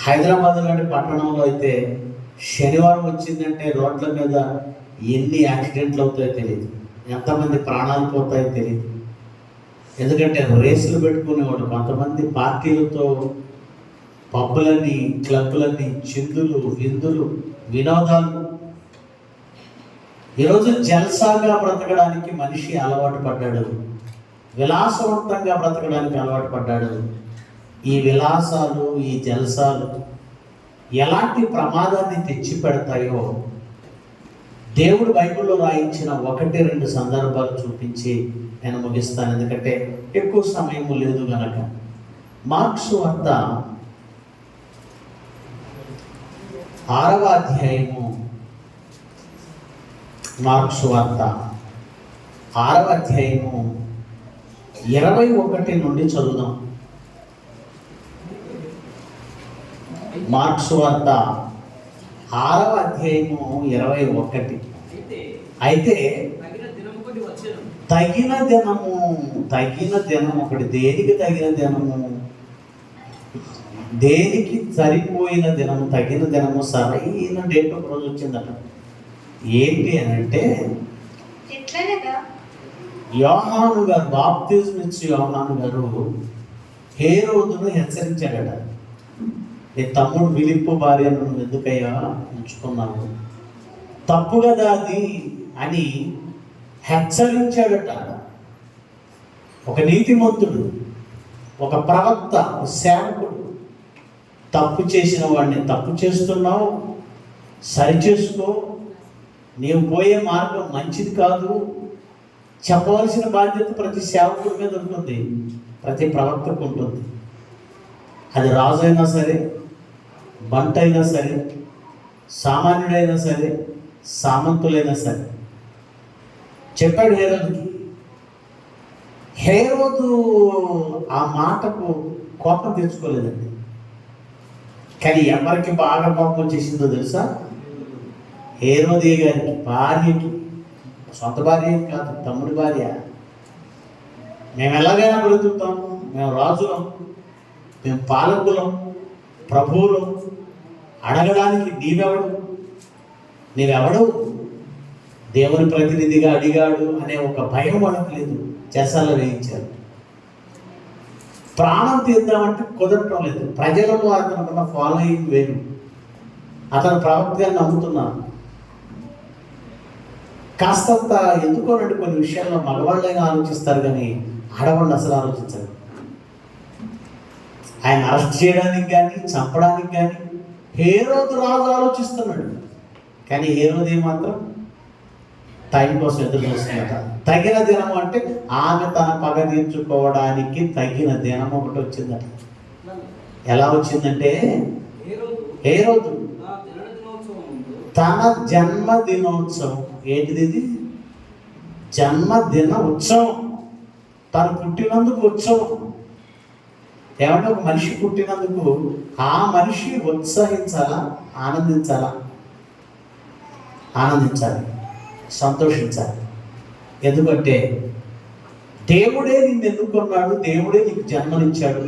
హైదరాబాద్ లాంటి పట్టణంలో అయితే శనివారం వచ్చిందంటే రోడ్ల మీద ఎన్ని యాక్సిడెంట్లు అవుతాయో తెలియదు, ఎంతమంది ప్రాణాలు పోతాయో తెలియదు. ఎందుకంటే రేసులు పెట్టుకునేవాడు, కొంతమంది పార్టీలతో పబ్బులన్నీ, క్లబ్బులన్నీ, చిందులు, విందులు, వినోదాలు. ఈరోజు జల్సాగా బ్రతకడానికి మనిషి అలవాటు పడ్డాడు, విలాసవంతంగా బ్రతకడానికి అలవాటు పడ్డాడు. ఈ విలాసాలు, ఈ జల్సాలు ఎలాంటి ప్రమాదాన్ని తెచ్చి పెడతాయో దేవుడు బైబిల్లో రాయించిన 1-2 సందర్భాలు చూపించి నేను ముగిస్తాను, ఎందుకంటే ఎక్కువ సమయం లేదు గనక. మార్కు సువార్త 6వ అధ్యాయము, మార్కు సువార్త 6వ అధ్యాయము 21 నుండి చదువుదాం. మార్కు సువార్త 6వ అధ్యాయము 21. అయితే తగిన దినము ఒకటి. దేనికి తగిన దినము? దేనికి సరిపోయిన దినము, తగిన దినము, సరైన డేట్ ఒక రోజు వచ్చిందట. ఏంటి అని అంటే, యోహాను గారు, బాప్తిజం ఇచ్చి యోహాను గారు హేరోదును హెచ్చరించాడట. నీ తమ్ముడు ఫిలిప్పు భార్యను నువ్వు ఎందుకయ్యా ఉంచుకున్నావు, తప్పు కదా అది అని హెచ్చరించాడట. ఒక నీతిమంతుడు, ఒక ప్రవక్త, ఒక సేవకుడు తప్పు చేసిన వాడిని, తప్పు చేస్తున్నావు, సరిచేసుకో, నీవు పోయే మార్గం మంచిది కాదు, చెప్పవలసిన బాధ్యత ప్రతి సేవకుడి మీద ఉంటుంది, ప్రతి ప్రవక్తకు ఉంటుంది. అది రాజు అయినా సరే, బంట అయినా సరే, సామాన్యుడైనా సరే, సామంతులైనా సరే. చెప్పాడు హేరోదుకి. హేరోదు ఆ మాటకు కోపం తెచ్చుకోలేదండి. కానీ ఎవరికి బాగా కోపం చేసిందో తెలుసా? హేరోదే గారికి, భార్యకి. సొంత భార్య కాదు, తమ్ముడి భార్య. మేము ఎలాగైనా బ్రతుకుతాము, మేము రాజులం, మేము పాలకులం, ప్రభువులం, అడగడానికి నీవెవడు దేవుని ప్రతినిధిగా అడిగాడు అనే ఒక భయం మనకు లేదు. చెరసాలలో వేయించారు. ప్రాణం తీద్దామంటే కుదరటం లేదు. ప్రజలలో అతనుకున్న ఫాలోయింగ్ వేరు, అతను ప్రవక్తగా నమ్ముతున్నారు. కాస్తంత ఎందుకోనండి కొన్ని విషయాల్లో మగవాళ్ళైనా ఆలోచిస్తారు, కానీ ఆడవాళ్ళు అసలు ఆలోచించరు. ఆయన అరెస్ట్ చేయడానికి కానీ, చంపడానికి కానీ హేరోదు రాజు ఆలోచిస్తున్నాడు. కానీ హేరోదు మాత్రం టైం కోసం ఎదురు చూస్తున్నట. తగిన దినము అంటే ఆమె తన పగ తీర్చుకోవడానికి తగిన దినం ఒకటి వచ్చిందట. ఎలా వచ్చిందంటే, హేరోదు తన జన్మదినోత్సవం. ఏంటిది ఇది? జన్మదిన ఉత్సవం. తను పుట్టినందుకు ఉత్సవం. ఏమంటే ఒక మనిషి పుట్టినందుకు ఆ మనిషి ఉత్సహించాలా, ఆనందించాలా? ఆనందించాలి, సంతోషించాలి. ఎందుకంటే దేవుడే నిన్ను ఎన్నుకున్నాడు, దేవుడే నీకు జన్మనిచ్చాడు,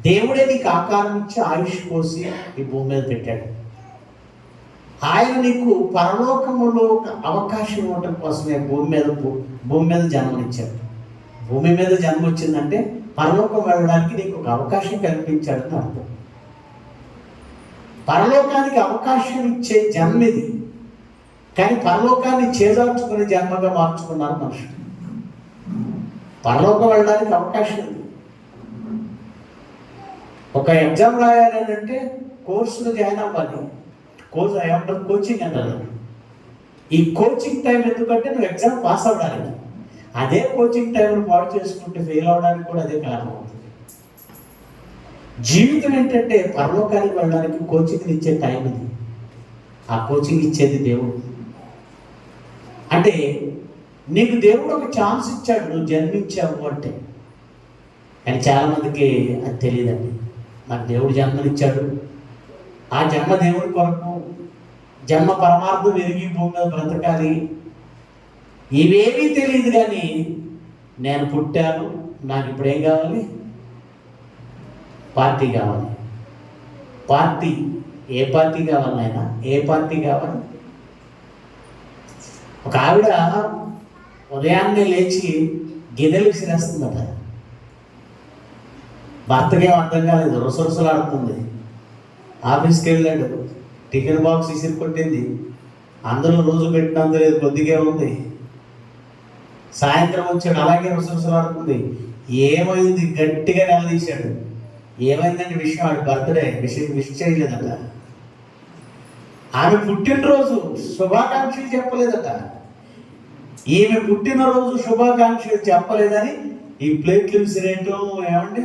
దేవుడే నీకు ఆకారం ఇచ్చి ఆయుష్ పోసి ఈ భూమి మీద పెట్టాడు. ఆయన నీకు పరలోకములో ఒక అవకాశం ఇవ్వటం కోసమే భూమి మీద జన్మనిచ్చాడు. భూమి మీద జన్మ వచ్చిందంటే పరలోకం వెళ్ళడానికి నీకు ఒక అవకాశం కల్పించాడని అర్థం. పరలోకానికి అవకాశం ఇచ్చే జన్మ ఇది. కానీ పరలోకాన్ని చేజార్చుకునే జన్మగా మార్చుకున్నారు మనుషులు. పరలోకం వెళ్ళడానికి అవకాశం ఉంది. ఒక ఎగ్జామ్ రాయాలి అంటే కోర్సులో జాయిన్ అవ్వాలి. కోర్సు ఏమంటారు? కోచింగ్ అంటారు. ఈ కోచింగ్ టైం ఎందుకంటే నువ్వు ఎగ్జామ్ పాస్ అవ్వడానికి. అదే కోచింగ్ టైంను పాడు చేసుకుంటే ఫెయిల్ అవ్వడానికి కూడా అదే కారణం అవుతుంది. జీవితం ఏంటంటే పరలోకానికి వెళ్ళడానికి కోచింగ్ ఇచ్చే టైం ఇది. ఆ కోచింగ్ ఇచ్చేది దేవుడు. అంటే నీకు దేవుడు ఒక ఛాన్స్ ఇచ్చాడు, నువ్వు జన్మించావు అంటే. కానీ చాలామందికి అది తెలియదండి. నాకు దేవుడు జన్మనిచ్చాడు, ఆ జన్మ దేవుడి కొరకు, జన్మ పరమార్థం ఎరిగి భూమి మీద బ్రతకాలి, ఇవేమీ తెలియదు. కానీ నేను పుట్టాను, నాకు ఇప్పుడు ఏం కావాలి? పార్టీ కావాలి, పార్టీ. ఏ పార్టీ కావాలి నాయన? ఏ పార్టీ కావాలి? ఒక ఆవిడ ఉదయాన్నే లేచి గిన్నెలు విసిరేస్తుందట. భర్తకేం అర్థం కాలేదు, రుసరుసలాడుతుంది. ఆఫీస్కి వెళ్ళాడు, టిఫిన్ బాక్స్ విసిరి కొట్టింది. అందరూ రోజు పెట్టినంత లేదు, కొద్దిగా ఉంది. సాయంత్రం వచ్చాడు, అలాగే రుసరుసలాడుతుంది. ఏమైంది? గట్టిగా నిలదీశాడు. ఏమైందంటే విషయం, ఆడి బర్త్డే విష్ చేయలేదట. ఆమె పుట్టినరోజు శుభాకాంక్షలు చెప్పలేదట. ఈమె పుట్టినరోజు శుభాకాంక్షలు చెప్పలేదని ఈ ప్లేట్లు విసిరేయటం, ఏమండి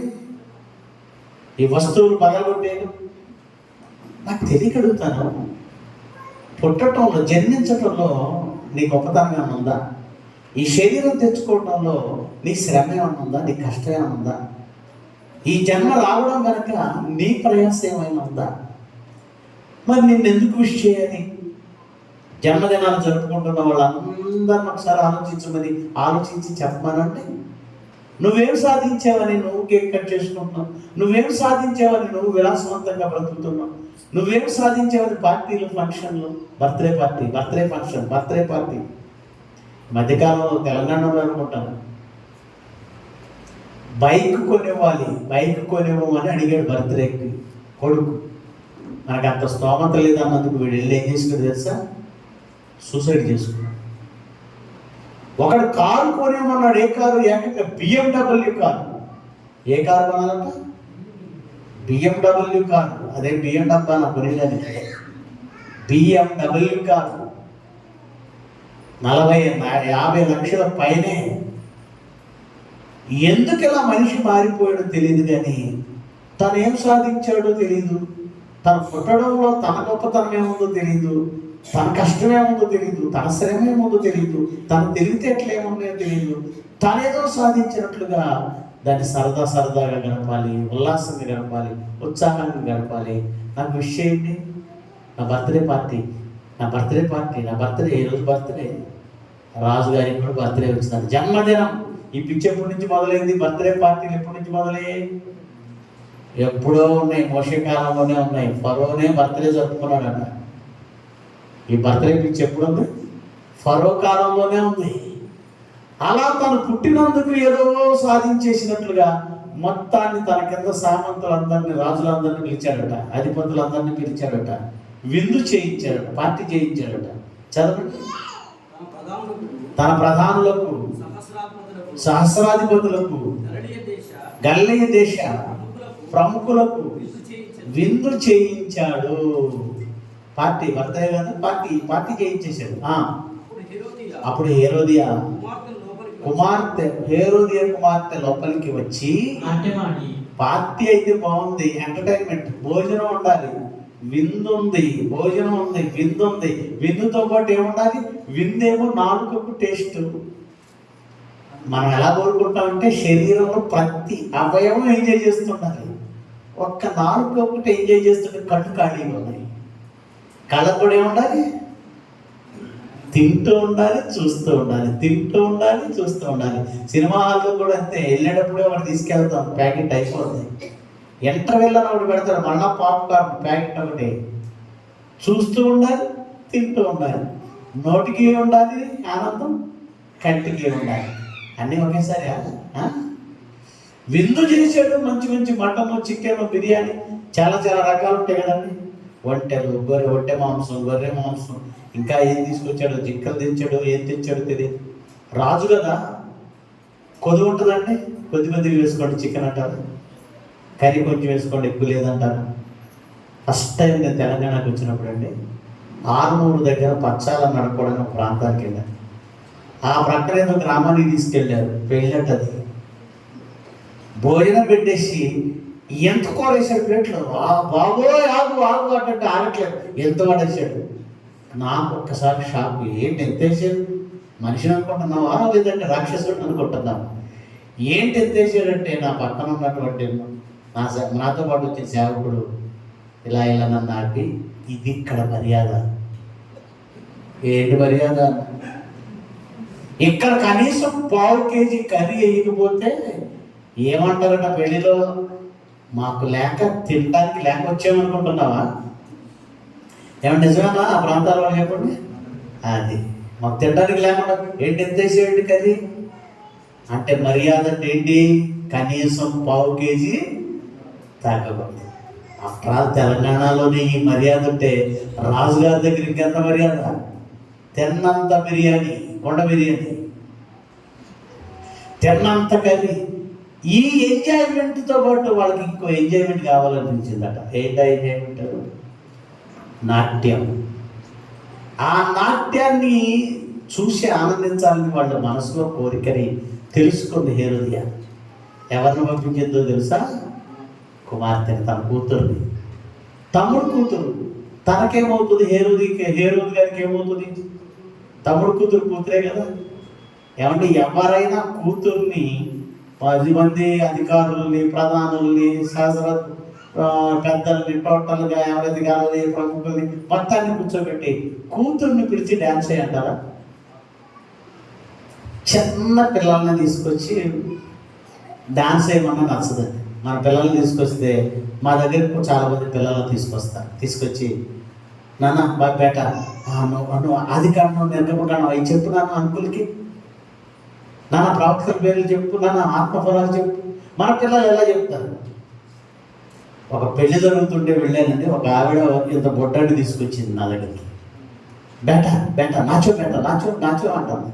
ఈ వస్తువులు పగలగొట్టేయడం. నాకు తెలియక అడుగుతాను, పుట్టడంలో జన్మించటంలో నీ గొప్పతనం ఏమైనా ఉందా? ఈ శరీరం తెచ్చుకోవడంలో నీ శ్రమ ఏమైనా ఉందా? నీ కష్టం ఏమైనా ఉందా? ఈ జన్మ రావడం కనుక నీ ప్రయాసం ఏమైనా ఉందా? మరి నిన్నెందుకు విష్ చేయాలి? జన్మదినాలు జరుపుకుంటున్న వాళ్ళందరిని ఒకసారి ఆలోచించి చెప్పమనంటే, నువ్వేం సాధించావని నువ్వు కేక్ కట్ చేసుకుంటున్నావు, నువ్వేం సాధించావని నువ్వు విలాసవంతంగా బ్రతుకుతున్నావు, నువ్వేం సాధించావని పార్టీలు, ఫంక్షన్లు, బర్త్డే ఫంక్షన్, బర్త్డే పార్టీ. మధ్యకాలంలో తెలంగాణలో అనుకుంటాను, బైక్ కొనివ్వమని అడిగాడు బర్త్డేకి కొడుకు. నాకు అంత స్తోమత లేదన్నందుకు వీడు వెళ్ళి ఏం చేసుకుని తెలుసా? సూసైడ్ చేసుకున్నాడు. ఒకడు కారు కొనివ్వమన్నాడు. ఏ కారు? ఏకంగా BMW కారు. ఏ కారు కొనాలంట? BMW car. అదే BMW నా కొనిలేని BMW కారు 40-50 లక్షల పైనే. ఎందుకు ఇలా మనిషి మారిపోయాడో తెలియదు, కానీ తను ఏం సాధించాడో తెలియదు, తను పుట్టడంలో తన గొప్పతనం ఏముందో తెలియదు, తన కష్టం ఏముందో తెలియదు, తన శ్రమ ఏముందో తెలియదు, తన తెలివితేటలు ఏమున్నాయో తెలియదు. తనేదో సాధించినట్లుగా దాన్ని సరదాగా గడపాలి, ఉల్లాసంగా గడపాలి, ఉత్సాహంగా గడపాలి. నాకు విష్ చేయండి, నా బర్త్డే పార్టీ. ఏ రోజు బర్త్డే? రాజుగారికి కూడా బర్త్డే వచ్చింది, జన్మదినం. ఈ పిచ్చి ఎప్పటి నుంచి మొదలైంది? బర్త్డే పార్టీలు ఎప్పటి నుంచి మొదలయ్యాయి? ఎప్పుడో ఉన్నాయి, మోషే కాలంలోనే ఉన్నాయి. ఫరోనే బర్త్డే జరుపుకున్నాడట. ఈ బర్త్డే పిచ్చి ఎప్పుడు ఉంది? ఫరో కాలంలోనే ఉంది. అలా తను పుట్టినందుకు ఏదో సాధించేసినట్లుగా మొత్తాన్ని తన కింద సామంతులందరినీ, రాజులందరినీ పిలిచాడట, అధిపతులందరినీ పిలిచాడట, విందు చేయించాడట, పార్టీ చేయించాడట. చదవండి. తన ప్రధానులకు, సహస్రాధిపతులకు, గలిలయ దేశ ప్రముఖులకు విందు చేయించాడు. పార్టీ, బర్త్డే కదా, పార్టీ చేయించేశాడు. అప్పుడు హేరోదియా కుమార్తె లోపలికి వచ్చి, పార్టీ అయితే బాగుంది, ఎంటర్టైన్మెంట్, భోజనం ఉండాలి, విందు ఉంది, భోజనం ఉంది, విందు ఉంది. విందుతో పాటు ఏముండాలి? విందేమో నాలుకకు టేస్ట్. మనం ఎలా కోరుకుంటామంటే శరీరంలో ప్రతి అవయవం ఎంజాయ్ చేస్తుండాలి. ఒక్క నాలుగు ఒకటి ఎంజాయ్ చేస్తుంటే కళ్ళు ఖాళీగా ఉన్నాయి. కళ్ళకు కూడా ఏముండాలి? తింటూ ఉండాలి, చూస్తూ ఉండాలి. సినిమా హాల్లో కూడా అంతే, వెళ్ళేటప్పుడే వాడు తీసుకెళ్తాం, ప్యాకెట్ అయిపోతుంది. ఇంటర్వెల్ అని ఒకటి పెడతాడు, మళ్ళా పాప్కార్న్ ప్యాకెట్ ఒకటి. చూస్తూ ఉండాలి, తింటూ ఉండాలి. నోటికి ఉండాలి ఆనందం, కంటికి ఉండాలి, అన్నీ ఒకేసారి. విందు చేసాడు, మంచి మటన్, చికెన్, బిర్యానీ, చాలా రకాలు ఉంటాయి కదండి. ఒంటెలు, ఒంటె మాంసం, గొర్రె మాంసం, ఇంకా ఏం తీసుకొచ్చాడు, జిక్కలు తెచ్చాడు, ఏం తెచ్చాడో తెలియదు. రాజు కదా, కొద్ది ఉంటుందండి, కొద్దిగా వేసుకోండి చికెన్ అంటారు, కర్రీ కొంచెం వేసుకోండి, ఎక్కువ లేదంటారు. ఫస్ట్ టైం నేను తెలంగాణకు వచ్చినప్పుడు అండి, ఆరుమూరు దగ్గర పచ్చాల నడుకోవడానికి ఒక ప్రాంతానికి వెళ్ళాను. ఆ ప్రక్కన ఏదో గ్రామానికి తీసుకెళ్ళారు, పెళ్ళంటది. భోజనం పెట్టేసి ఎంత కూరేసాడు ప్లేట్లో, బాబోయ్ ఆగు అంటే ఆగట్లేదు, ఎంత పడేసాడు. నాకు ఒక్కసారి షాక్. ఏంటి ఎంత వేసాడు? మనిషిని అనుకుంటున్నావా లేదంటే రాక్షసుడు అనుకుంటున్నావా? ఏంటి ఎంత వేసాడంటే, నా పక్కన ఉన్నటువంటి నాతో పాటు వచ్చే సేవకుడు ఇలా నన్ను ఆపి, ఇది ఇక్కడ మర్యాద. ఏంటి మర్యాద? ఇక్కడ కనీసం 1/4 కేజీ కర్రీ వేయకపోతే ఏమంటారట పెళ్లిలో? మాకు లేక తినడానికి లేక వచ్చామనుకుంటున్నావా? ఏమన్నా నిజమేనా? ఆ ప్రాంతాల వాళ్ళు చెప్పండి. అది మాకు తినడానికి లేకుండా ఏంటి ఎంత వేసేయండి కర్రీ అంటే మర్యాద అంటే ఏంటి? కనీసం పావు కేజీ తగ్గకూడదు. ఆఫ్టర్ ఆల్ తెలంగాణలోని ఈ మర్యాద ఉంటే రాజుగారి దగ్గర ఇంకెంత మర్యాద? తిన్నంత బిర్యానీ, కొండ బిర్యానీ, తిన్నంత కర్రీ. ఈ ఎంజాయ్మెంట్తో పాటు వాళ్ళకి ఇంకో ఎంజాయ్మెంట్ కావాలనిపించిందట. ఏంటా ఎంజాయ్మెంట్? నాట్యం. ఆ నాట్యాన్ని చూసి ఆనందించాలని వాళ్ళ మనసులో కోరికని తెలుసుకుంది హేరోదియ. ఎవరిని పంపించిందో తెలుసా? కుమార్తెని, తన కూతుర్ని. తమ్ముడు కూతురు. తనకేమవుతుంది? హేరోది గారికి ఏమవుతుంది? తమ్ముడు కూతురే కదా. ఏమంటే ఎవరైనా కూతుర్ని 10 మంది అధికారుల్ని, ప్రధానుల్ని, శాస్త్ర పెద్దల్ని, టోటల్గా ఎవరైతే కావాలి ప్రముఖుల్ని మొత్తాన్ని కూర్చోబెట్టి కూతుర్ని పిలిచి డ్యాన్స్ చేయంటారా? చిన్న పిల్లల్ని తీసుకొచ్చి డాన్స్ చేయమన్నా నచ్చదండి. మన పిల్లల్ని తీసుకొస్తే, మా దగ్గరకు చాలామంది పిల్లలను తీసుకొచ్చి నాన్న బాగా బేట నువ్వు అది కాను నిర్గమకాండం అవి చెప్పు నాన్న అంకుల్కి, నాన్న ప్రవక్తల పేర్లు చెప్పు, నాన్న ఆత్మఫలాలు చెప్పు. మన పిల్లలు ఎలా చెప్తారు? ఒక పెళ్లి జరుగుతుంటే వెళ్ళానండి, ఒక ఆవిడ ఇంత బొడ్డాన్ని తీసుకొచ్చింది నా దగ్గరికి. బేట నాచో అంటాను.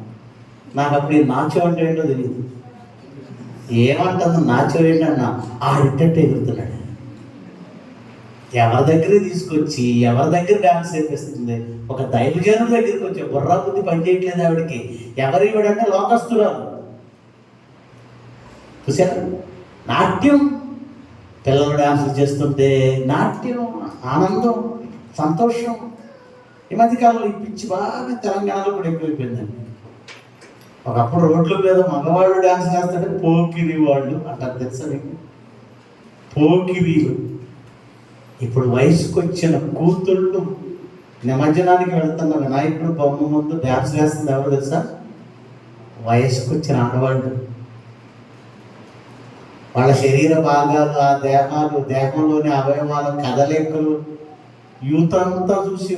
నాకు అప్పుడు ఈ నాచో అంటే ఏంటో తెలియదు. ఏమంటుంది నాచో ఏంటన్నా? ఆడిట్టట్టు ఎగురుతున్నాడు. ఎవరి దగ్గర తీసుకొచ్చి ఎవరి దగ్గర డాన్స్ చేపిస్తుంది? ఒక దైవజనం దగ్గరికి వచ్చి బుర్రా బుద్ధి పనిచేయట్లేదు ఆవిడకి. ఎవరు ఇవిడంటే లోకస్తురాలు. చూసారు? నాట్యం. పిల్లలు డాన్సులు చేస్తుంటే నాట్యం, ఆనందం, సంతోషం. ఈ మధ్యకాలంలో ఈ పిచ్చి బాగా తెలంగాణలో కూడా ఎక్కువైపోయిందండి. ఒకప్పుడు రోడ్ల మీద మగవాళ్ళు డాన్స్ చేస్తుంటే పోకిరి వాళ్ళు అంటారు, తెలుసా మీకు? పోకిరీలు. ఇప్పుడు వయసుకు వచ్చిన కూతుళ్ళు నిమజ్జనానికి వెళ్తున్న వినాయకుడు బొమ్మ ముందు డ్యాన్స్ వేస్తుంది ఎవరు తెలుసా? వయసుకు వచ్చిన ఆడవాళ్ళు. వాళ్ళ శరీర భాగాలు, ఆ దేహంలోని అవయవాల కదలికలు యూత్ అంతా చూసి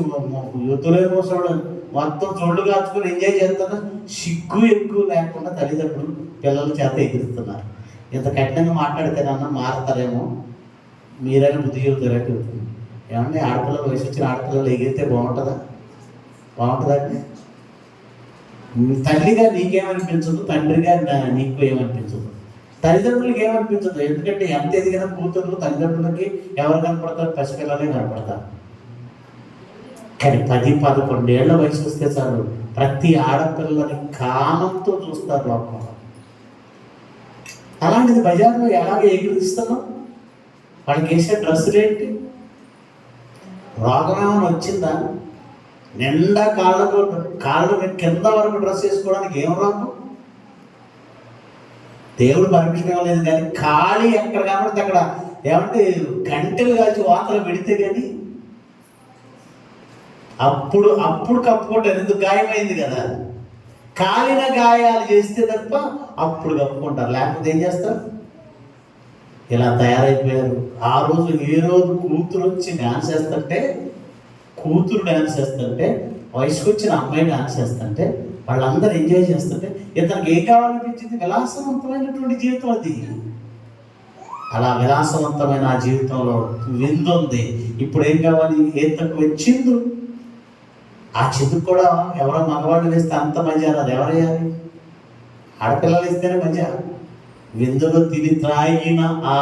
యూత్లే మోసడు మొత్తం చోళ్ళు కాచుకొని ఎంజాయ్ చేస్తున్నా. సిగ్గు ఎక్కువ లేకుండా తల్లిదండ్రులు పిల్లల చేత ఎగురుతున్నారు. ఇంత కఠినంగా మాట్లాడితేనన్నా మారతారేమో, మీరైనా బుద్ధి చెబుతారంటే. ఏమంటే ఆడపిల్లలు, వయసు వచ్చిన ఆడపిల్లలు ఎగిరితే బాగుంటుందండి. తల్లిగా నీకేమనిపించదు, తండ్రిగా నీకు ఏమనిపించదు, తల్లిదండ్రులకి ఏమనిపించదు. ఎందుకంటే ఎంత ఎదిగిన కూతురు తల్లిదండ్రులకి ఎవరు కనపడతారు? పసిపిల్లలే కనపడతారు. కానీ 10-11 ఏళ్ల వయసు వస్తే చాలు ప్రతి ఆడపిల్లని కామంతో చూస్తారు లోకంలో. అలాంటిది బజార్లో ఎలాగ ఎగిరిస్తున్నాం? వాళ్ళకి వేసే డ్రెస్సులు ఏంటి? రోగం ఏమైనా వచ్చిందా? నిండా కాళ్ళు కింద వరకు డ్రెస్ వేసుకోవడానికి ఏం రోగం? దేవుడు పర్మిషన్ ఇవ్వలేదు. కానీ ఖాళీ ఎక్కడ కాబట్టి అక్కడ ఏమంటే గంటలు కాల్చి వాతలు పెడితే కానీ అప్పుడు కప్పుకుంటారు. ఎందుకు? గాయమైంది కదా. కాలిన గాయాలు చేస్తే తప్ప అప్పుడు కప్పుకుంటారు, లేకపోతే ఏం చేస్తారు? ఇలా తయారైపోయారు. ఆ రోజు ఏ రోజు కూతురు వచ్చి డ్యాన్స్ చేస్తుంటే, వయసుకు వచ్చిన అమ్మాయి డ్యాన్స్ చేస్తుంటే, వాళ్ళందరూ ఎంజాయ్ చేస్తుంటే ఇతనికి ఏం కావాలనిపించింది? విలాసవంతమైనటువంటి జీవితం అది. అలా విలాసవంతమైన ఆ జీవితంలో విందుంది. ఇప్పుడు ఏం కావాలి? ఏం తక్కువ? చిందు. ఆ చిందుకు కూడా ఎవరో మగవాళ్ళు వేస్తే అంత మజా రాదు. ఎవరయ్యాలి? ఆడపిల్లలు ఇస్తేనే మజా. విందులో తిని త్రాగిన ఆ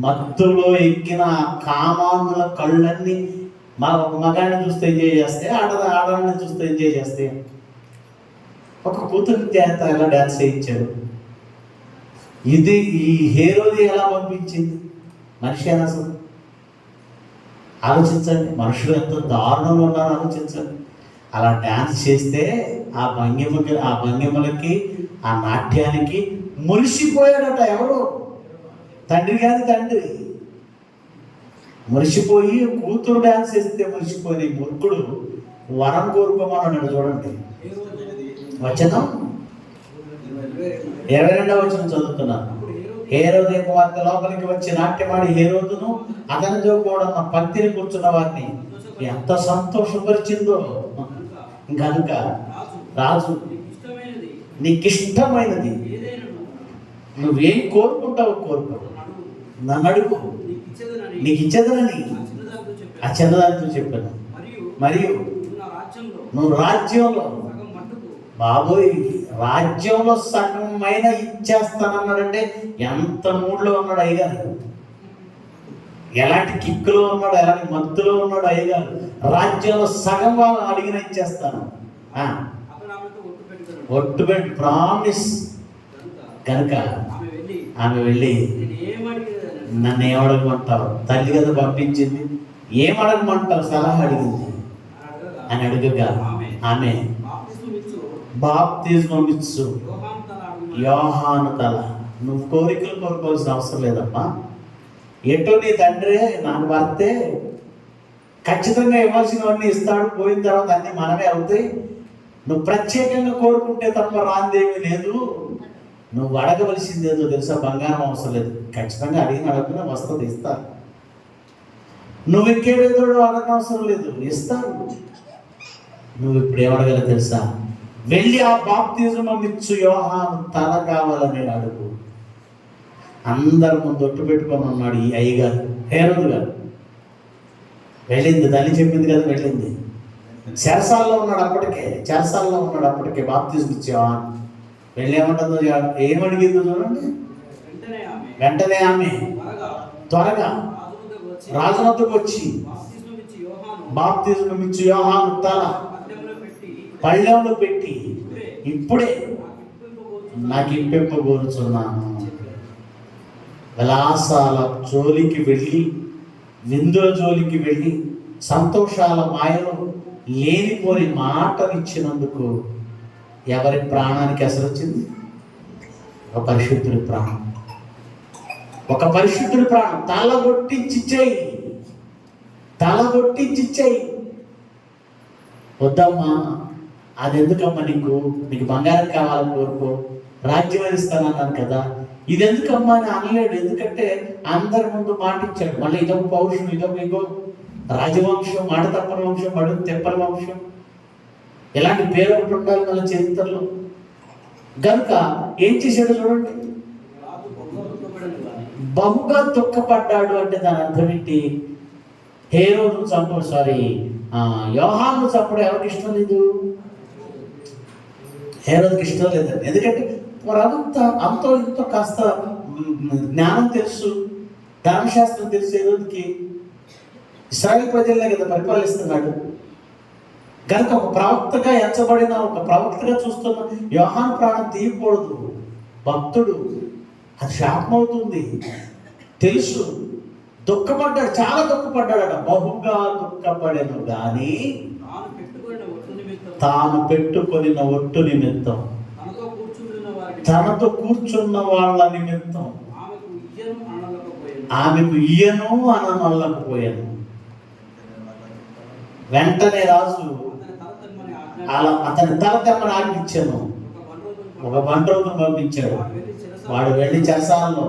మత్తులో ఎక్కిన ఆ కామాంధుల కళ్ళన్నీ మగాడిని చూస్తే ఎంజాయ్ చేస్తే, ఆడవాళ్ళని చూస్తే ఎంజాయ్ చేస్తే. ఒక కూతురు చేత ఎలా డ్యాన్స్ చేయించాడు? ఇది ఈ హేరోది ఎలా పంపించింది? మనిషి అని అసలు ఆలోచించండి. మనుషులు ఎంతో దారుణంగా ఉన్నారో ఆలోచించండి. అలా డ్యాన్స్ చేస్తే ఆ భంగిమలకి, ఆ నాట్యానికి మురిసిపోయాడట. ఎవరు? తండ్రి కాదు, తండ్రి మురిసిపోయి కూతురు డ్యాన్స్ చేస్తే మురిసిపోయిన ఈ మూర్ఖుడు వరం కోరుకోమన్నాడు. చూడండి వచనం 22వ వచనం చదువుతున్నాను. హేరోదు కుమార్తె లోపలికి వచ్చి నాట్యమాడి హేరోదును అతనితో కూడా పంక్తిని కూర్చున్న వారిని ఎంత సంతోషపరిచిందో. కనుక రాజు నీకు ఇష్టమైనది నువ్వేం కోరుకుంటావు కోరుకో, నన్ను అడుగు, నీకు ఇచ్చేదనని ఆ చిన్నదానితో చెప్పాను. మరియు నువ్వు రాజ్యంలో, బాబోయ్, రాజ్యంలో సగమైన ఇచ్చేస్తానన్నాడంటే ఎంత మూడ్లో ఉన్నాడు అయ్యగారు, ఎలాంటి కిక్కులో ఉన్నాడు, ఎలాంటి మత్తులో ఉన్నాడు అయ్యగారు. రాజ్యంలో సగం వాళ్ళు అడిగిన ఇచ్చేస్తాను, ఒట్టు పెట్టి ప్రామిస్. కనుక ఆమె వెళ్ళి నన్ను ఏమడగమంటావు, తల్లి కదా పంపించింది, ఏమడగమంటావు సలహా అడిగింది అని అడుగగా ఆమె బాప్తిస్మమిచ్చు యోహాను తల. నువ్వు కోరికలు కోరుకోవాల్సిన అవసరం లేదమ్మా, ఎటో నీ తండ్రి నాకు భర్తే ఖచ్చితంగా ఇవ్వాల్సినవన్నీ ఇస్తాడు, పోయిన తర్వాత అన్నీ మనమే అవుతాయి. నువ్వు ప్రత్యేకంగా కోరుకుంటే తప్ప రాందేమీ లేదు. నువ్వు అడగవలసింది ఏదో తెలుసా, బంగారం అవసరం లేదు, ఖచ్చితంగా అడగకుండా వస్తుంది, ఇస్తాను. నువ్వు ఇంకేదేదో అడగడం అవసరం లేదు, ఇస్తాను. నువ్వు ఇప్పుడు ఏమడగల తెలుసా, వెళ్ళి ఆ బాప్తిజం ఇచ్చు యోహాను తల కావాలని అడుగు. అందరి ముందు ఒట్టు పెట్టుకొని ఉన్నాడు ఈ అయ్యగారు, హేరోదు గారు. వెళ్ళింది, తల్లి చెప్పింది కదా, వెళ్ళింది. చెరసాల్లో ఉన్నాడు అప్పటికే బాప్తిజం ఇచ్చే యోహాను. వెళ్ళి ఏమంటుందో, ఏమడిగిందో చూడండి. వెంటనే ఆమె త్వరగా రాజు వద్దకు వచ్చి బాప్తిజం ఇచ్చు యోహాను తల పళ్ళెంలో పెట్టి, ఇప్పుడే నాకు ఇంపెంపగోరుచున్నాను. విలాసాల జోలికి వెళ్ళి, విందుల జోలికి వెళ్ళి, సంతోషాల మాయలో లేనిపోని మాటలు ఇచ్చినందుకు ఎవరి ప్రాణానికి అసలు వచ్చింది? ఒక పరిశుద్ధుడి ప్రాణం, ఒక పరిశుద్ధుడి ప్రాణం. తలగొట్టించిచ్చేయి. వద్దమ్మా, అది ఎందుకమ్మా, నీకు బంగారం కావాలని కోరుకో, రాజ్యం ఇస్తానన్నాను కదా, ఇది ఎందుకమ్మా అని అనలేడు. ఎందుకంటే అందరి ముందు మాట ఇచ్చాడు. మళ్ళీ ఇదొక పౌరుషం, ఇగో రాజవంశం, మాట తప్పని వంశం, అడుగు తెప్పల వంశం, ఇలాంటి పేరు ఒకటి ఉండాలి మన చరిత్రలో. గనుక ఏం చేశాడు చూడండి, బహుగా దుఃఖపడ్డాడు. అంటే దాని అర్థం ఏంటి? హేరోదు యోహాను చంపడం ఎవరికి ఇష్టం లేదు? హేరోదుకి ఇష్టం లేదండి. ఎందుకంటే వారంతా అంతో ఇంతో కాస్త జ్ఞానం తెలుసు, ధర్మశాస్త్రం తెలుసు. హేరోదుకి ఇశ్రాయేలు ప్రజలనే కదా పరిపాలిస్తున్నాడు. కనుక ఒక ప్రవక్తగా ఎంచబడిన, ఒక ప్రవక్తగా చూస్తున్న యోహాను ప్రాణం తీయకూడదు. భక్తుడు, అది శాపం అవుతుంది తెలుసు. దుఃఖపడ్డాడు, చాలా దుఃఖపడ్డాడట. బహుగా దుఃఖపడను గాని తాను పెట్టుకొనిన ఒట్టు నిమిత్తం, తనతో కూర్చున్న వాళ్ళ నిమిత్తం ఆమెకు ఇయ్యను అననొల్లకపోయాను. వెంటనే రాజు అలా అతని తల తెమ్మని ఆజ్ఞించాను. ఒక బంట్రోతును పంపించాడు. వాడు వెళ్ళి చెరసాలలో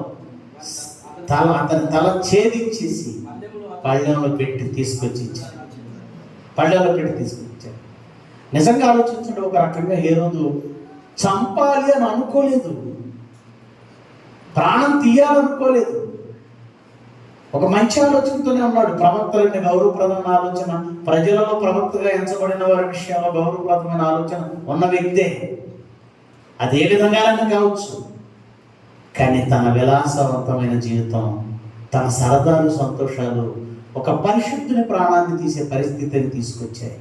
అతని తల ఛేదించేసి పళ్ళెంలో పెట్టి తీసుకొచ్చి ఇచ్చాడు. నిజంగా ఆలోచించండి, ఒక రకంగా హేరోదు చంపాలి అని అనుకోలేదు, ప్రాణం తీయాలనుకోలేదు. ఒక మంచి ఆలోచనతోనే ఉన్నాడు. ప్రవక్తలని గౌరవప్రదమైన ఆలోచన, ప్రజలలో ప్రవక్తగా ఎంచబడిన వారి విషయంలో గౌరవప్రదమైన ఆలోచన ఉన్న వ్యక్తే. అదే విధంగా కావచ్చు. కానీ తన విలాసవంతమైన జీవితం, తన సరదాలు, సంతోషాలు ఒక పరిశుద్ధుని ప్రాణాన్ని తీసే పరిస్థితిని తీసుకొచ్చాయి.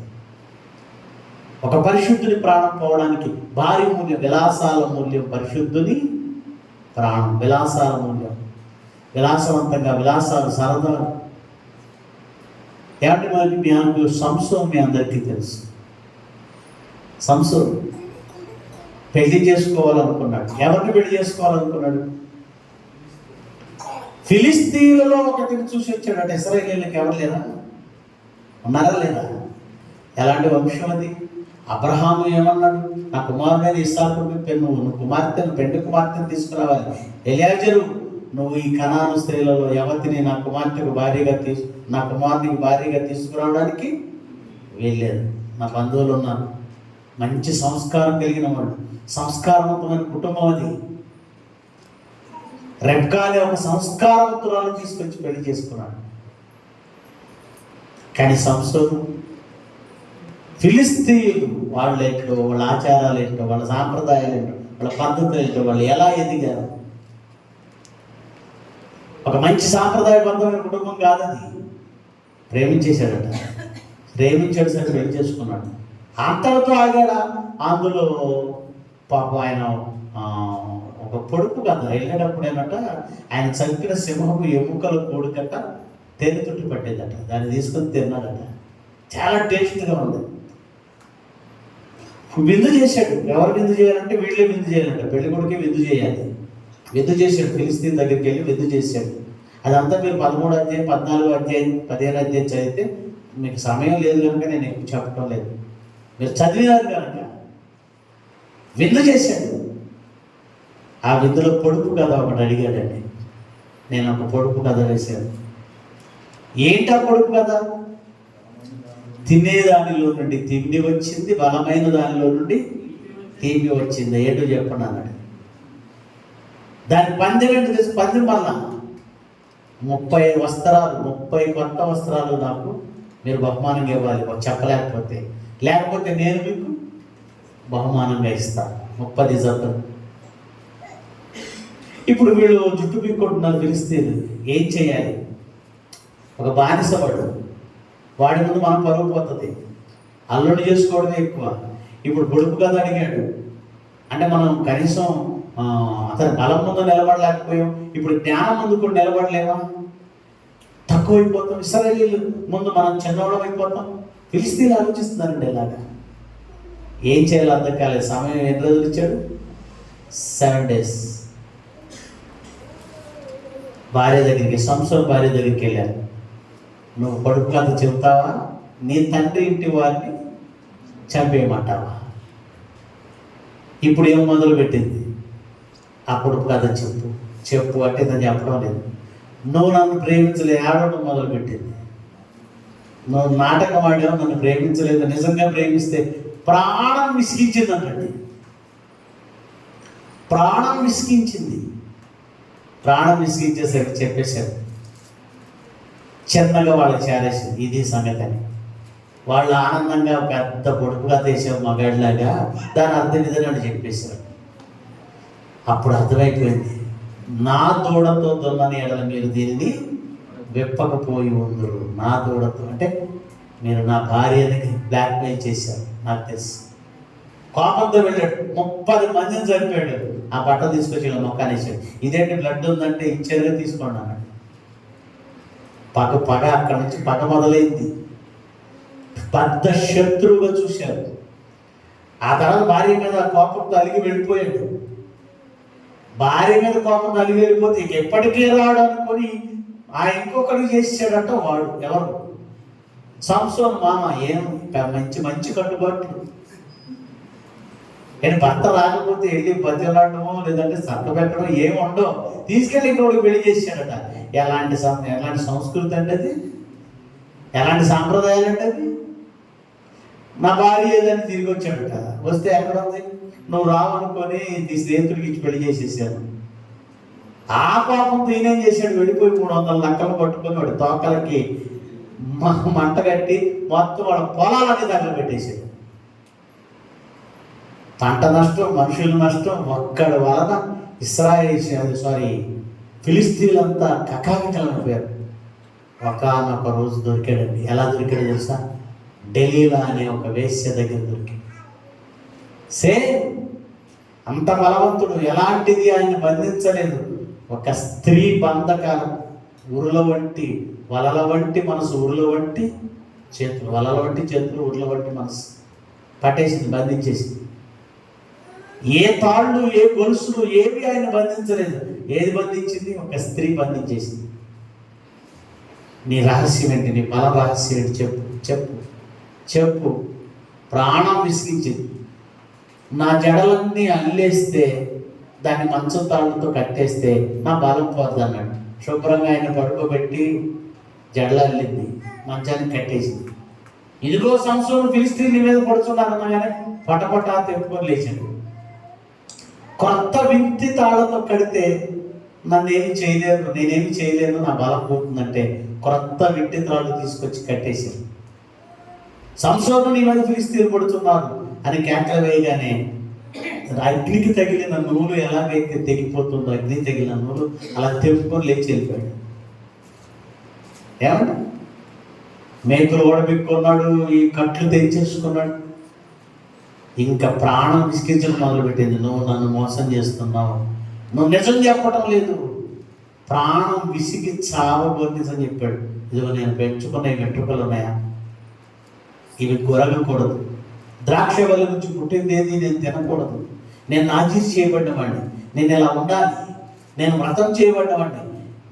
ఒక పరిశుద్ధుని ప్రాణం పోవడానికి భారీ మూల్యం, విలాసాల మూల్యం, పరిశుద్ధుని ప్రాణం, విలాసాల మూల్యం, విలాసవంతంగా విలాసాలు, సరదాలు. ఏమంటే మరి మీకు సంసోన్ మీ అందరికీ తెలుసు. సంసోన్ పెళ్లి చేసుకోవాలనుకున్నాడు. ఎవరిని పెళ్లి చేసుకోవాలనుకున్నాడు? ఫిలిస్తీన్లలో ఒకటిని చూసి వచ్చాడు. అంటే ఇశ్రాయేలీయులకు ఎవరు లేరా? ఉన్నారా లేదా? ఎలాంటి వంశం అది? అబ్రహాము ఏమన్నాడు? నా కుమారుడైన ఇస్సాకును నువ్వు పెండు కుమార్తెను తీసుకురావాలి. ఎలియాజరు నువ్వు ఈ కనాను స్త్రీలలో ఎవరిని నా కుమార్తెకు నా కుమారునికి భార్యగా తీసుకురావడానికి వెళ్ళారు. నా బంధువులు ఉన్నారు, మంచి సంస్కారం కలిగిన వాళ్ళు, సంస్కారవంతమైన కుటుంబం అది. రెబ్కానే ఒక సంస్కారవంతురాలు తీసుకొచ్చి పెళ్లి చేసుకున్నాడు. కానీ సంసోను ఫిలిస్తీయులు వాళ్ళేంటో, వాళ్ళ ఆచారాలు ఏంటో, వాళ్ళ సాంప్రదాయాలు ఏంటో, వాళ్ళ పద్ధతులు ఏంటో, వాళ్ళు ఎలా ఎదిగారు. ఒక మంచి సాంప్రదాయబద్ధమైన కుటుంబం కాదది. ప్రేమించేశాడట, ప్రేమించాడు, సరే పెళ్లి చేసుకున్నాడు. అంతటితో ఆగాడా? అందులో పాపం ఆయన ఒక పొడుపు కథ వెళ్ళేటప్పుడు ఏమట, ఆయన చంపిన సింహము ఎముకలు కూడుకట తేనె తుట్టి పట్టేదట. దాన్ని తీసుకొని తిన్నాడట. చాలా టేస్ట్గా ఉంది. విందు చేశాడు. ఎవరు విందు చేయాలంటే వీళ్ళే విందు చేయాలంట. పెళ్లి కొడుకే విందు చేయాలి. విందు చేశాడు. ఫిలిస్తీన్ దగ్గరికి వెళ్ళి విందు చేశాడు. అదంతా మీరు 13వ అధ్యాయం, 14వ అధ్యాయం, 15వ అధ్యాయం చదివితే మీకు సమయం లేదు కనుక నేను ఎక్కువ చెప్పడం లేదు. మీరు చదివినారు కనుక విందు చేశాడు. ఆ విందులో పొడుపు కథ ఒకటి అడిగాడండి. నేను ఒక పొడుపు కథ వేశాను. ఏంటా పొడుపు కథ? తినేదానిలో నుండి తిండి వచ్చింది, బలమైన దానిలో నుండి తీపి వచ్చింది. ఏంటో చెప్పండి అన్నాడు. దాని పందెం ఏంటో తెలిసి పందెం వల్ల 30 వస్త్రాలు, 30 కొత్త వస్త్రాలు నాకు మీరు బహుమానంగా ఇవ్వాలి. చెప్పలేకపోతే, లేకపోతే నేను మీకు బహుమానంగా ఇస్తాను. 30 జతలు. ఇప్పుడు వీళ్ళు జుట్టు పీక్కుంటున్నారు ఫిలిస్తీన్లు. ఏం చేయాలి? ఒక బానిసవాడు, వాడి ముందు మనం పరువు పోతుంది. అల్లుడు చేసుకోవడమే ఎక్కువ. ఇప్పుడు పొడుపు కథ అడిగాడు అంటే మనం కనీసం అతని బలం ముందు నిలబడలేకపోయాం. ఇప్పుడు జ్ఞానం ముందు కూడా నిలబడలేమా? తక్కువైపోతాం. ఇశ్రాయేలీయుల ముందు మనం చిన్నవాళ్ళం అయిపోతాం. ఫిలిస్తీన్లు ఆలోచిస్తున్నారండి ఇలాగా. ఏం చేయాలో అర్థం కాలేదు. సమయం ఎన్ని రోజులు ఇచ్చాడు? 7 days. భార్య దగ్గరికి, సంసోను భార్య దగ్గరికి వెళ్ళారు. నువ్వు పొడుపు కథ చెబుతావా? నీ తండ్రి ఇంటి వారిని చంపేయమంటావా? ఇప్పుడు ఏం మొదలు పెట్టింది? ఆ పొడుపు కథ చెప్పు అంటే నేను చెప్పడం లేదు. నువ్వు నన్ను ప్రేమించలే, ఆడటం మొదలు పెట్టింది. నువ్వు నాటకం ఆడావు, నన్ను ప్రేమించలేదు. నిజంగా ప్రేమిస్తే ప్రాణం విసిగించింది అంటండి. ప్రాణం విసిగించింది. ప్రాణం విసిగించేసరికి చెప్పేశారు. చిన్నగా వాళ్ళకి చేరేసింది. ఇది సంగతి అని వాళ్ళు ఆనందంగా పెద్ద పొడుపుగా తీసావు మగాడిలాగా. దాని అర్థం ఇదని చెప్పేశారు. అప్పుడు అర్థమైపోయింది. నా దూడతో దున్నని ఎడల మీరు దీనిని విప్పకపోయి ఉందరు. నా దూడతో అంటే మీరు నా భార్యని బ్లాక్మెయిల్ చేశారు. నాకు తెలుసు. కోపంతో వెళ్ళాడు. 30 మందిని చనిపోయాడు. ఆ బట్ట తీసుకొచ్చి ఇలా మొక్కానేసాడు. ఇదేంటి బ్లడ్ ఉందంటే ఇచ్చేదిగా తీసుకోండి అన్నాడు. పగ అక్కడి నుంచి పగ మొదలైంది. పెద్ద శత్రువుగా చూశారు. ఆ తర్వాత భార్య మీద కోపంతో అలిగి వెళ్ళిపోయాడు. భార్య మీద కోపంతో అలిగి వెళ్ళిపోతే ఇక ఎప్పటికీ రాడు అనుకొని ఆ ఇంకొకరికి చేసాడట. వాడు ఎవరు? సంసోను మామ. ఏం మంచి కట్టుబాట్లు. నేను భర్త రాకపోతే వెళ్ళి బతిలాడమో లేదంటే సర్క పెట్టడం ఏమి ఉండవు. తీసుకెళ్ళి ఇంకోటికి పెళ్లి చేశాడట. ఎలాంటి సంస్కృతి అంటే అది? ఎలాంటి సాంప్రదాయాలు అంటే అది? నా భార్య ఏదని తిరిగి వచ్చాడట. వస్తే ఎక్కడ ఉంది? నువ్వు రావనుకొని నీ స్నేహితుడికి ఇచ్చి పెళ్లి చేసేసాను. ఆ పాపంతో ఈయనేం చేశాడు? వెళ్ళిపోయి 300 లక్కలు పట్టుకొని వాడు తోకలకి మంట కట్టి మొత్తం వాళ్ళ పొలాలన్నీ దగ్గర పెట్టేశాడు. పంట నష్టం, మనుషుల నష్టం. ఒక్కడి వలన ఫిలిస్తీన్లంతా కకావికలైపోయారు. ఒకనొక రోజు దొరికాడండి. ఎలా దొరికాడో తెలుసా? ఢిల్లీలో అనే ఒక వేశ్య దగ్గర దొరికాడు. సేమ్ అంత బలవంతుడు. ఎలాంటిది ఆయన బంధించలేదు. ఒక స్త్రీ బంధకాలు, ఉరుల వంటి వలల వంటి మనసు, ఉరుల వంటి చేతులు, వలల వంటి చేతులు, ఉరుల వంటి మనసు పట్టేసింది, బంధించేసింది. ఏ తాళ్ళు, ఏ గొలుసులు ఏవి ఆయన బంధించలేదు. ఏది బంధించింది? ఒక స్త్రీ బంధించేసింది. నీ రహస్యం ఏంటి? నీ బల రహస్యం ఏంటి? చెప్పు. ప్రాణం విసిగించింది. నా జడలన్నీ అల్లేస్తే దాన్ని మంచం తాళ్ళతో కట్టేస్తే నా బలం పోద్ది అన్నాడు. శుభ్రంగా ఆయన పడుకోబెట్టి జడలల్లింది, మంచాన్ని కట్టేసింది. ఇదిగో సంసోను ఫిలిష్తీయుల మీద పడుతున్నాడు అనగానే పటపటా తెప్పుకొని లేచాడు. కొత్త వింటి తాళ్ళతో కడితే నేనేమి చేయలేను, నా బలం పోతుందంటే కొత్త వింటి తాళ్ళు తీసుకొచ్చి కట్టేశారు. సంసోను నీ మీద ఫిలిష్తీయులు పడుతున్నారు అని కేకలు వేయగానే అగ్నికి తగిలిన నూలు ఎలాగైతే తెగిపోతుందో, అగ్ని తగిలిన నూలు అలా తెప్పుకొని లేచి వెళ్ళిపోయాడు. ఏమండి, మేకులు ఓడబెట్టుకున్నాడు, ఈ కట్లు తెంచేసుకున్నాడు. ఇంకా ప్రాణం విసిగించడం మొదలుపెట్టింది. నువ్వు నన్ను మోసం చేస్తున్నావు, నువ్వు నిజం చెప్పడం లేదు. ప్రాణం విసిగి చావబోతు నిజం చెప్పాడు. ఇదిగో నేను పెంచుకున్న వెంట్రుకలు ఉన్నాయా, ఇవి కొరగకూడదు. ద్రాక్ష వల్ల నుంచి పుట్టింది ఏది నేను తినకూడదు. నేను నాజీస్ చేయబడ్డవాడిని, నేను ఇలా ఉండాలి, నేను వ్రతం చేయబడ్డవాడిని.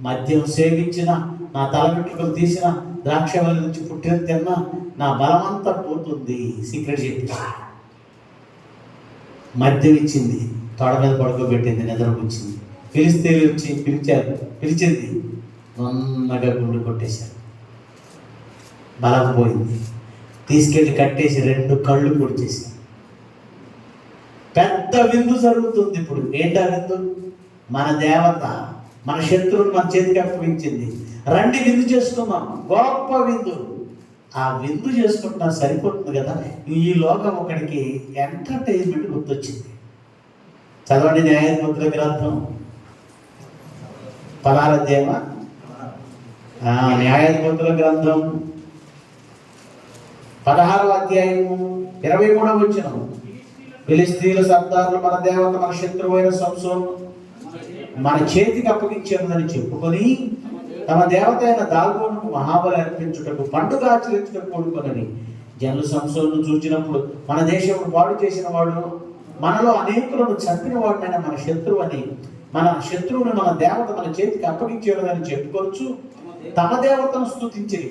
మద్యం సేవించిన, నా తల వెంట్రుకలు తీసిన, ద్రాక్ష వల్ల నుంచి పుట్టిన తిన్నా నా బలమంతా పోతుంది. సీక్రెట్ చెప్పేసి మద్యం ఇచ్చింది, తొడ మీద పడుకోబెట్టింది, నిద్రపుచ్చింది. ఫిలిష్తీయులు వచ్చి పిలిచింది, నున్నగా గుండు కొట్టేశారు. బలం పోయింది. తీసుకెళ్ళి కట్టేసి 2 కళ్ళు పొడిచేశారు. పెద్ద విందు జరుగుతుంది ఇప్పుడు. ఏంటా విందు? మన దేవత మన శత్రువుని మన చేతికి అప్పగించింది. రండి విందు చేసుకుందాం, గొప్ప విందు. ఆ విందు చేసుకుంటున్నా సరిపోతుంది కదా. ఈ లోకం ఒకడికి ఎంటర్టైన్మెంట్ గుర్తొచ్చింది. చదవండి న్యాయాధిపతుల గ్రంథం 16వ అధ్యాయమా, న్యాయాధిపతుల గ్రంథం 16వ అధ్యాయము 23వ వచనం. ఫిలిష్తీయుల సర్దారులు మన దేవత మన శత్రువైన సంసోను మన చేతికి అప్పగించేదని చెప్పుకొని తమ దేవత అయిన దాగోనుకు మహాబలి అర్పించుటకు పండుగ ఆచరించుటకు కూడుకొనని జనులు సంసోను చూచినప్పుడు, మన దేశం పాడు చేసిన వాడు, మనలో అనేకులను చంపిన వాడినైనా మన శత్రువు అని, మన శత్రువుని మన దేవత మన చేతికి అప్పగించేదని చెప్పుకోవచ్చు తమ దేవతను స్తుతించిరి.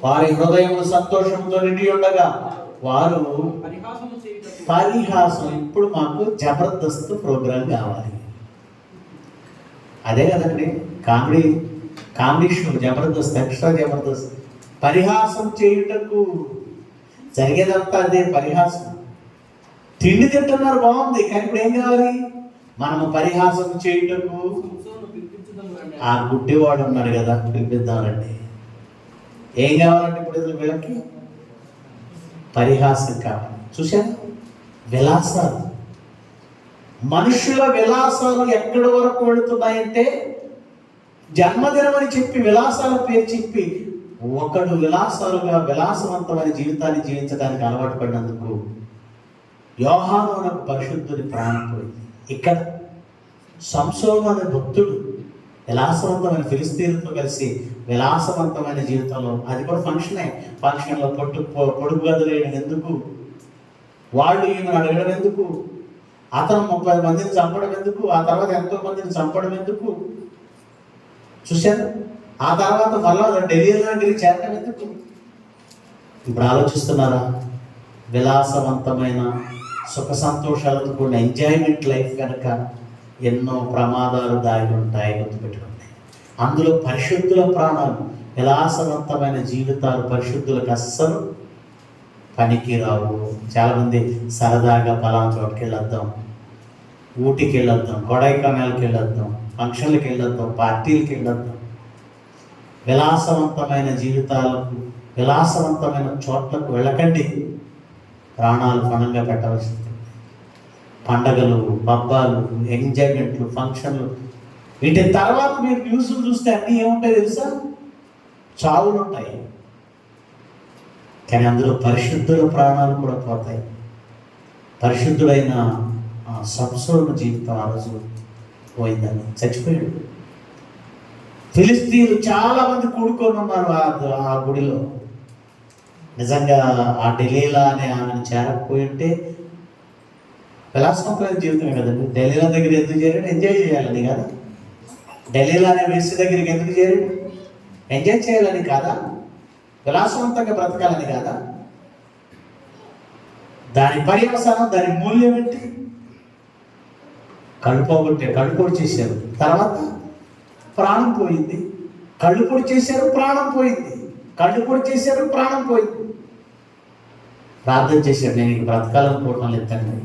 వారి హృదయం సంతోషంతో నిండి ఉండగా వారు పరిహాసం. ఇప్పుడు మాకు జబర్దస్త్ ప్రోగ్రాం కావాలి. అదే కదండి comedy show, Jabardasth, extra Jabardasth. పరిహాసం చేయుటకు జరిగేదంతా అదే, పరిహాసం. తిండి తింటున్నారు, బాగుంది, కానీ ఇప్పుడు ఏం కావాలి? మనము పరిహాసం చేయుటకు ఆ గుడ్డివాడు ఉన్నాడు కదా, పిలిపిద్దామండి. ఏం కావాలంటే ఇప్పుడు వీళ్ళకి పరిహాసం కావాలి. చూశారు, విలాసాలు, మనుషుల విలాసాలు ఎక్కడి వరకు వెళుతున్నాయంటే, జన్మదినం అని చెప్పి విలాసాల పేరు చెప్పి ఒకడు విలాసవంతమైన జీవితాన్ని జీవించడానికి అలవాటు పడినందుకు యోహాను అనే పరిశుద్ధుని ప్రాణం పోయింది. ఇక్కడ సంసోను అనే భక్తుడు విలాసవంతమైన ఫిలిష్తీయులతో కలిసి విలాసవంతమైన జీవితంలో, అది కూడా ఫంక్షన్లో పొడుగు గదులు వేయడం ఎందుకు, వాళ్ళు ఈమెను అడగడం ఎందుకు, అతను 30 మందిని చంపడం ఎందుకు, ఆ తర్వాత ఎంతో మందిని చంపడం ఎందుకు, చూశారు. ఆ తర్వాత మళ్ళా ఢిల్లీలోకి చేరడం ఎందుకు? ఇప్పుడు ఆలోచిస్తున్నారా? విలాసవంతమైన సుఖ సంతోషాలతో కూడిన ఎంజాయ్మెంట్ లైఫ్ కనుక ఎన్నో ప్రమాదాలు దాగి ఉంటాయి, గుర్తుపెట్టుకుంటాయి. అందులో పరిశుద్ధుల ప్రాణాలు, విలాసవంతమైన జీవితాలు పరిశుద్ధులకు అస్సలు పనికి రావు. చాలామంది సరదాగా పలానా చోటుకి వెళ్ళొద్దాం, ఊటీకి వెళ్ళొద్దాం, కొడైకెనాల్కి వెళ్ళొద్దాం, ఫంక్షన్లకు వెళ్ళొద్దాం, పార్టీలకు వెళ్ళొద్దాం. విలాసవంతమైన జీవితాలకు, విలాసవంతమైన చోట్లకు వెళ్ళకండి. ప్రాణాలు పణంగా పెట్టవలసి ఉంటుంది. పండగలు, పబ్బాలు, ఎంజాయ్మెంట్లు, ఫంక్షన్లు, వీటి తర్వాత మీరు న్యూస్లు చూస్తే అన్నీ ఏముంటాయి తెలుసా? చావులు ఉంటాయి. కానీ అందులో పరిశుద్ధుల ప్రాణాలు కూడా పోతాయి. పరిశుద్ధుడైన సంసోను జీవితం ఆ రోజు పోయిందని, చచ్చిపోయాడు. ఫిలిష్తీయులు చాలా మంది కూడుకొని ఉన్నారు ఆ గుడిలో. నిజంగా ఆ డెలీలా అనే ఆమెను చేరకపోయి ఉంటే విలాసవంతమైన జీవితమే కదండి. డెలీలా దగ్గర ఎందుకు చేరాడు? ఎంజాయ్ చేయాలని కదా. డెలీలా అనే వేసి దగ్గరికి ఎందుకు చేరాడు? ఎంజాయ్ చేయాలని కాదా? విలాసవంతంగా బ్రతకాలని కాదా? దాని పర్యవసానం, దాని మూల్యం ఏంటి? కళ్ళు పోగొట్టే, కళ్ళు పొడి చేశారు, తర్వాత ప్రాణం పోయింది. కళ్ళు పొడి చేశారు, ప్రాణం పోయింది. కళ్ళు పొడి చేశారు, ప్రాణం పోయింది. ప్రార్థన చేశాడు, నేను ఇంక బ్రతకాలనుకోవటం లేదు తండ్రి.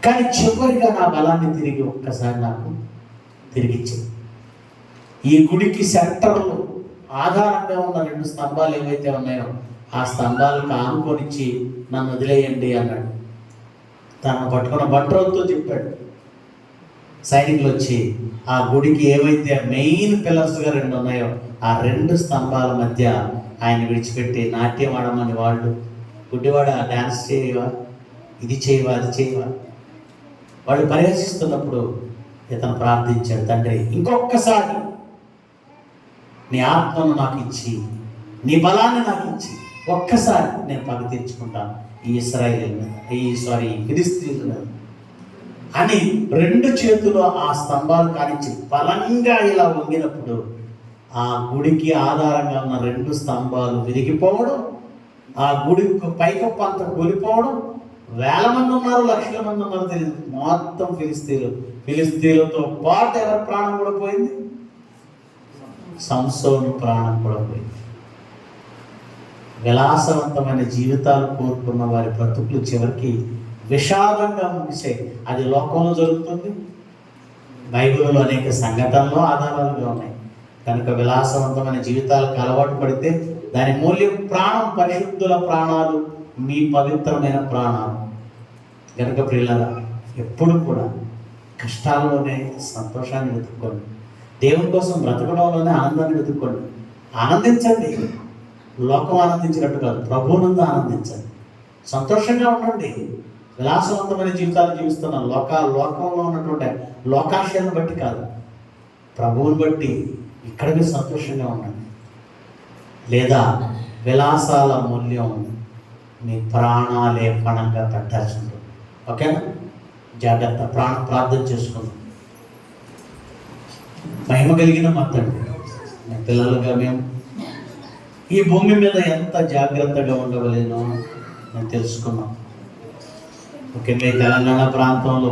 కానీ చివరిగా నా బలాన్ని తిరిగి ఒక్కసారి నాకు తిరిగిచ్చింది. ఈ గుడికి సెంటర్లో ఆధారంగా ఉన్న 2 స్తంభాలు ఏవైతే ఉన్నాయో ఆ స్తంభాలకు ఆనుకొనిచ్చి నన్ను వదిలేయండి అన్నాడు. తను పట్టుకున్న బట్రోలతో చెప్పాడు. సైనికులు వచ్చి ఆ గుడికి ఏవైతే మెయిన్ పిల్లర్స్గా 2 ఉన్నాయో ఆ 2 స్తంభాల మధ్య ఆయన విడిచిపెట్టి నాట్యం ఆడమని వాళ్ళు, గుడ్డివాడ డ్యాన్స్ చేయవా, ఇది చేయవా, అది చేయవా, వాళ్ళు పరిహసిస్తున్నప్పుడు ఇతను ప్రార్థించాడు, తండ్రి ఇంకొకసారి నీ ఆత్మను నాకు ఇచ్చి, నీ బలాన్ని నాకు ఇచ్చి ఒక్కసారి నేను పగ తీర్చుకుంటాను ఈ ఫిలిస్తీన్ల అని 2 చేతులు ఆ స్తంభాలు కానిచ్చి బలంగా ఇలా వంగినప్పుడు ఆ గుడికి ఆధారంగా ఉన్న 2 స్తంభాలు విరిగిపోవడం, ఆ గుడి పైకప్పు అంతా కూలిపోవడం, వేల మంది ఉన్నారు, లక్షల మంది ఉన్నారు తెలియదు, మొత్తం ఫిలిస్తీన్లతో పాటు ఎవరి ప్రాణం కూడా పోయింది, సంసోను ప్రాణం కూడా పోయింది. విలాసవంతమైన జీవితాలు కోరుకున్న వారి బ్రతుకులు చివరికి విషాదంగా ముగిసాయి. అది లోకంలో జరుగుతుంది, బైబిల్లో అనేక సంఘటనలు ఆధారాలుగా ఉన్నాయి. కనుక విలాసవంతమైన జీవితాలకు అలవాటు పడితే దాని మూల్యం ప్రాణం, పరిశుద్ధుల ప్రాణాలు, మీ పవిత్రమైన ప్రాణాలు. కనుక ప్రియులారా, ఎప్పుడు కూడా కష్టాల్లోనే సంతోషాన్ని వెతుక్కోండి, దేవుని కోసం బ్రతకడంలోనే ఆనందాన్ని వెతుక్కోండి. ఆనందించండి, లోకం ఆనందించినట్టు కాదు, ప్రభువునందు ఆనందించండి, సంతోషంగా ఉండండి. విలాసవంతమైన జీవితాలు జీవిస్తున్నాం లోకంలో ఉన్నటువంటి లోకాశయాన్ని బట్టి కాదు, ప్రభువుని బట్టి ఇక్కడ మీరు సంతోషంగా ఉండండి. లేదా విలాసాల మూల్యం మీ ప్రాణాలే పణంగా పెట్టాల్సి ఉంటుంది. ఓకేనా? జాగ్రత్త, ప్రార్థన చేసుకుందాం. మహిమ కలిగిన మా తండ్రి, మీ పిల్లలుగా మేము ఈ భూమి మీద ఎంత జాగ్రత్తగా ఉండవలేనో మేము తెలుసుకున్నాం. ముఖ్యంగా తెలంగాణ ప్రాంతంలో